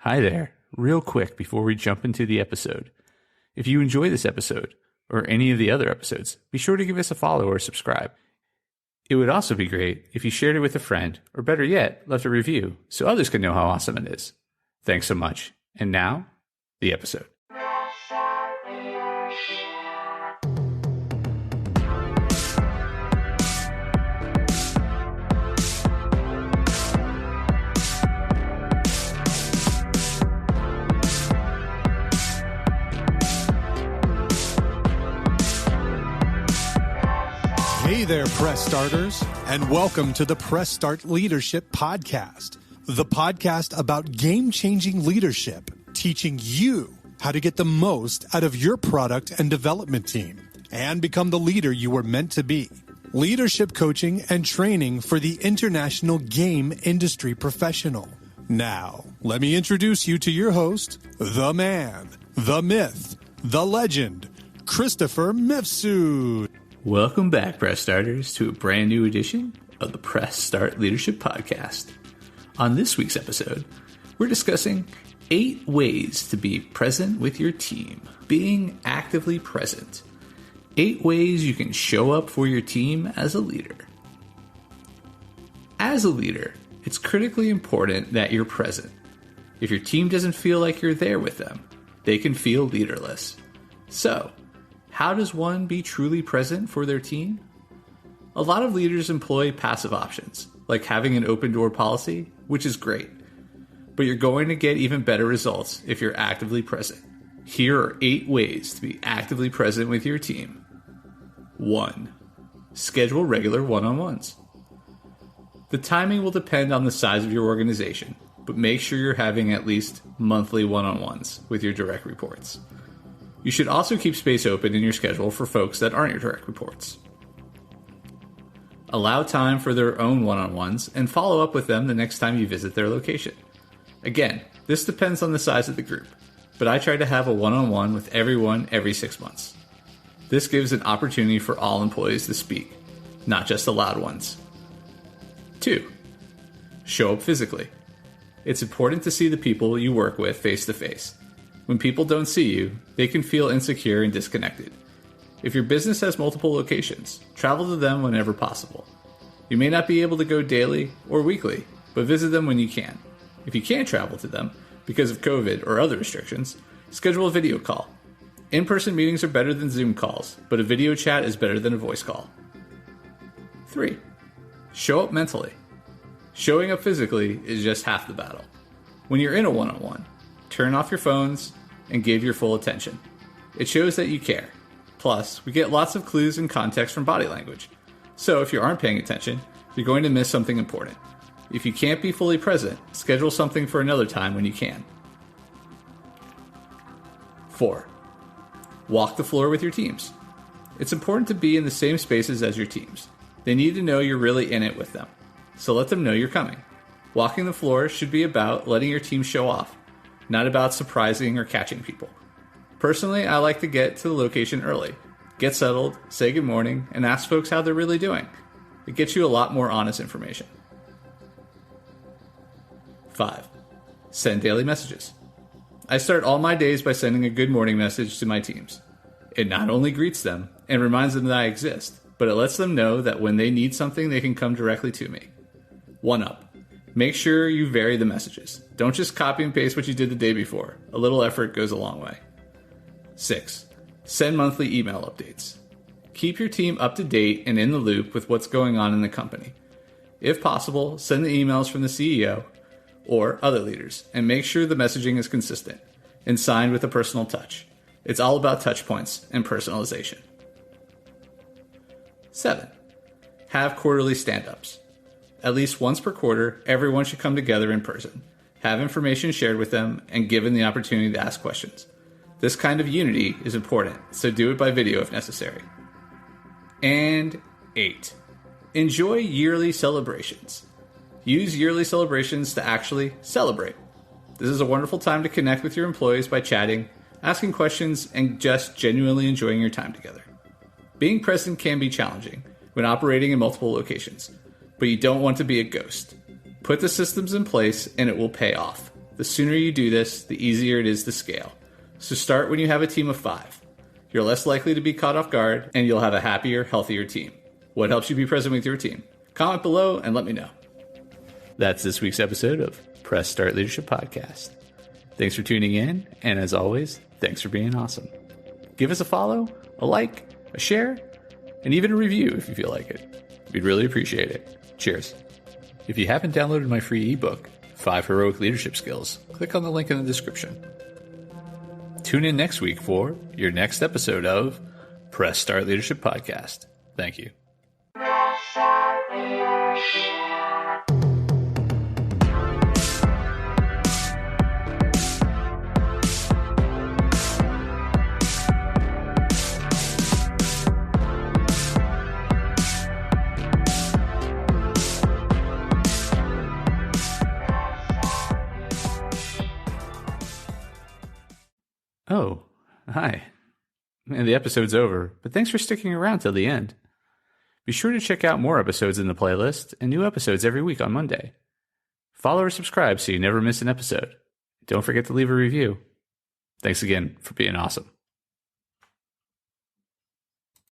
Hi there. Real quick before we jump into the episode. If you enjoy this episode, or any of the other episodes, be sure to give us a follow or subscribe. It would also be great if you shared it with a friend, or better yet, left a review so others can know how awesome it is. Thanks so much. And now, the episode. Hey there, Press Starters, and welcome to the Press Start Leadership Podcast, the podcast about game-changing leadership, teaching you how to get the most out of your product and development team and become the leader you were meant to be. Leadership coaching and training for the international game industry professional. Now, let me introduce you to your host, the man, the myth, the legend, Christopher Mifsud. Welcome back, Press Starters, to a brand new edition of the Press Start Leadership Podcast. On this week's episode, we're discussing 8 ways to be present with your team. Being actively present. 8 ways you can show up for your team as a leader. As a leader, it's critically important that you're present. If your team doesn't feel like you're there with them, they can feel leaderless. So, how does one be truly present for their team? A lot of leaders employ passive options, like having an open door policy, which is great. But you're going to get even better results if you're actively present. Here are 8 ways to be actively present with your team. 1. Schedule regular one-on-ones. The timing will depend on the size of your organization, but make sure you're having at least monthly one-on-ones with your direct reports. You should also keep space open in your schedule for folks that aren't your direct reports. Allow time for their own one-on-ones and follow up with them the next time you visit their location. Again, this depends on the size of the group, but I try to have a one-on-one with everyone every 6 months. This gives an opportunity for all employees to speak, not just the loud ones. 2. Show up physically. It's important to see the people you work with face to face. When people don't see you, they can feel insecure and disconnected. If your business has multiple locations, travel to them whenever possible. You may not be able to go daily or weekly, but visit them when you can. If you can't travel to them because of COVID or other restrictions, schedule a video call. In-person meetings are better than Zoom calls, but a video chat is better than a voice call. 3. Show up mentally. Showing up physically is just half the battle. When you're in a one-on-one, turn off your phones and give your full attention. It shows that you care. Plus, we get lots of clues and context from body language. So if you aren't paying attention, you're going to miss something important. If you can't be fully present, schedule something for another time when you can. 4. Walk the floor with your teams. It's important to be in the same spaces as your teams. They need to know you're really in it with them. So let them know you're coming. Walking the floor should be about letting your team show off, not about surprising or catching people. Personally, I like to get to the location early, get settled, say good morning, and ask folks how they're really doing. It gets you a lot more honest information. 5. Send daily messages. I start all my days by sending a good morning message to my teams. It not only greets them and reminds them that I exist, but it lets them know that when they need something, they can come directly to me. 1-up. Make sure you vary the messages. Don't just copy and paste what you did the day before. A little effort goes a long way. 6. Send monthly email updates. Keep your team up to date and in the loop with what's going on in the company. If possible, send the emails from the CEO or other leaders and make sure the messaging is consistent and signed with a personal touch. It's all about touch points and personalization. 7. Have quarterly stand-ups. At least once per quarter, everyone should come together in person, have information shared with them, and given the opportunity to ask questions. This kind of unity is important, so do it by video if necessary. And 8. Enjoy yearly celebrations. Use yearly celebrations to actually celebrate. This is a wonderful time to connect with your employees by chatting, asking questions, and just genuinely enjoying your time together. Being present can be challenging when operating in multiple locations, but you don't want to be a ghost. Put the systems in place and it will pay off. The sooner you do this, the easier it is to scale. So start when you have a team of 5. You're less likely to be caught off guard, and you'll have a happier, healthier team. What helps you be present with your team? Comment below and let me know. That's this week's episode of Press Start Leadership Podcast. Thanks for tuning in, and as always, thanks for being awesome. Give us a follow, a like, a share, and even a review if you feel like it. We'd really appreciate it. Cheers. If you haven't downloaded my free ebook, 5 Heroic Leadership Skills, click on the link in the description. Tune in next week for your next episode of Press Start Leadership Podcast. Thank you. Oh, hi. And the episode's over, but thanks for sticking around till the end. Be sure to check out more episodes in the playlist and new episodes every week on Monday. Follow or subscribe so you never miss an episode. Don't forget to leave a review. Thanks again for being awesome.